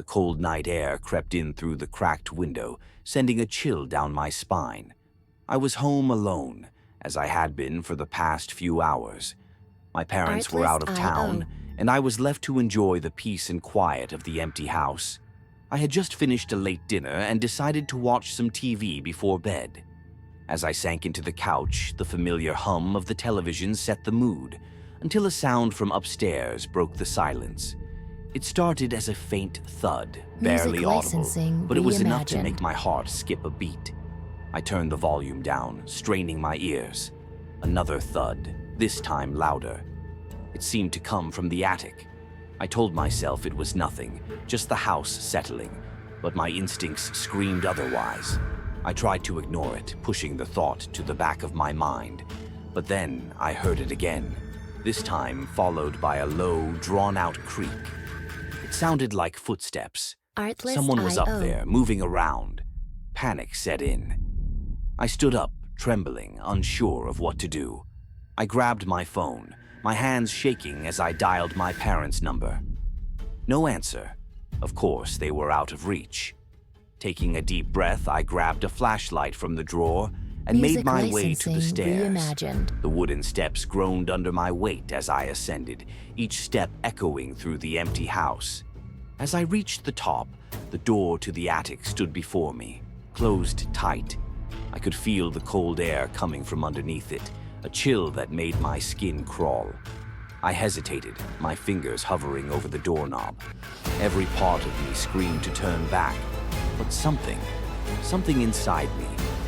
cold night air crept in through the cracked window, sending a chill down my spine. I was home alone, as I had been for the past few hours. My parents were out of town, and I was left to enjoy the peace and quiet of the empty house. I had just finished a late dinner and decided to watch some TV before bed. As I sank into the couch, the familiar hum of the television set the mood, until a sound from upstairs broke the silence. It started as a faint thud, barely audible, but it was enough to make my heart skip a beat. I turned the volume down, straining my ears. Another thud, this time louder. It seemed to come from the attic. I told myself it was nothing, just the house settling, but my instincts screamed otherwise. I tried to ignore it, pushing the thought to the back of my mind. But then I heard it again, this time followed by a low, drawn-out creak. It sounded like footsteps. Someone was up there, moving around. Panic set in. I stood up, trembling, unsure of what to do. I grabbed my phone, my hands shaking as I dialed my parents' number. No answer. Of course, they were out of reach. Taking a deep breath, I grabbed a flashlight from the drawer and made my way to the stairs. The wooden steps groaned under my weight as I ascended, each step echoing through the empty house. As I reached the top, the door to the attic stood before me, closed tight. I could feel the cold air coming from underneath it, a chill that made my skin crawl. I hesitated, my fingers hovering over the doorknob. Every part of me screamed to turn back, but something inside me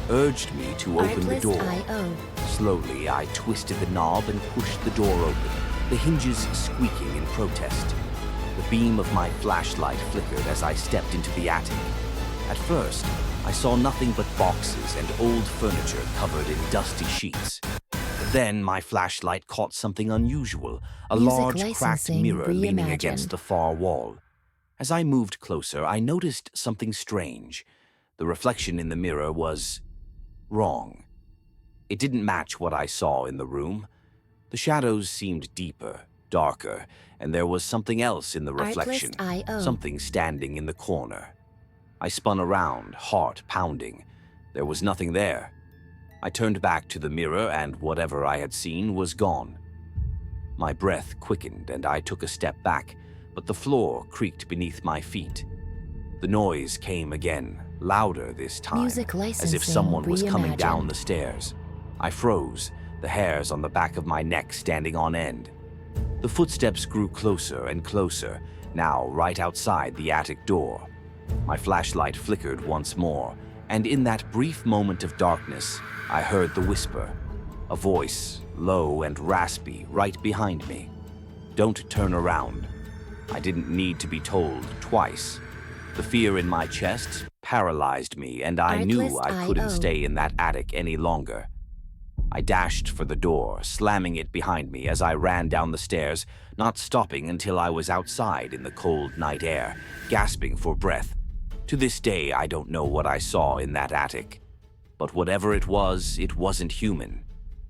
urged me to open the door. Slowly, I twisted the knob and pushed the door open, the hinges squeaking in protest. The beam of my flashlight flickered as I stepped into the attic. At first, I saw nothing but boxes and old furniture covered in dusty sheets. But then my flashlight caught something unusual, a large cracked mirror leaning against the far wall. As I moved closer, I noticed something strange. The reflection in the mirror was wrong. It didn't match what I saw in the room. The shadows seemed deeper, darker, and there was something else in the reflection, something standing in the corner. I spun around, heart pounding. There was nothing there. I turned back to the mirror and whatever I had seen was gone. My breath quickened and I took a step back, but the floor creaked beneath my feet. The noise came again, louder this time, as if someone was coming down the stairs. I froze, the hairs on the back of my neck standing on end. The footsteps grew closer and closer, now right outside the attic door. My flashlight flickered once more, and in that brief moment of darkness, I heard the whisper, a voice, low and raspy, right behind me. "Don't turn around." I didn't need to be told twice. The fear in my chest paralyzed me, and I knew I couldn't stay in that attic any longer. I dashed for the door, slamming it behind me as I ran down the stairs, not stopping until I was outside in the cold night air, gasping for breath. To this day, I don't know what I saw in that attic. But whatever it wasn't human.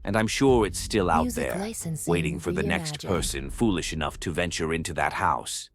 And I'm sure it's still out there, waiting for the next person foolish enough to venture into that house.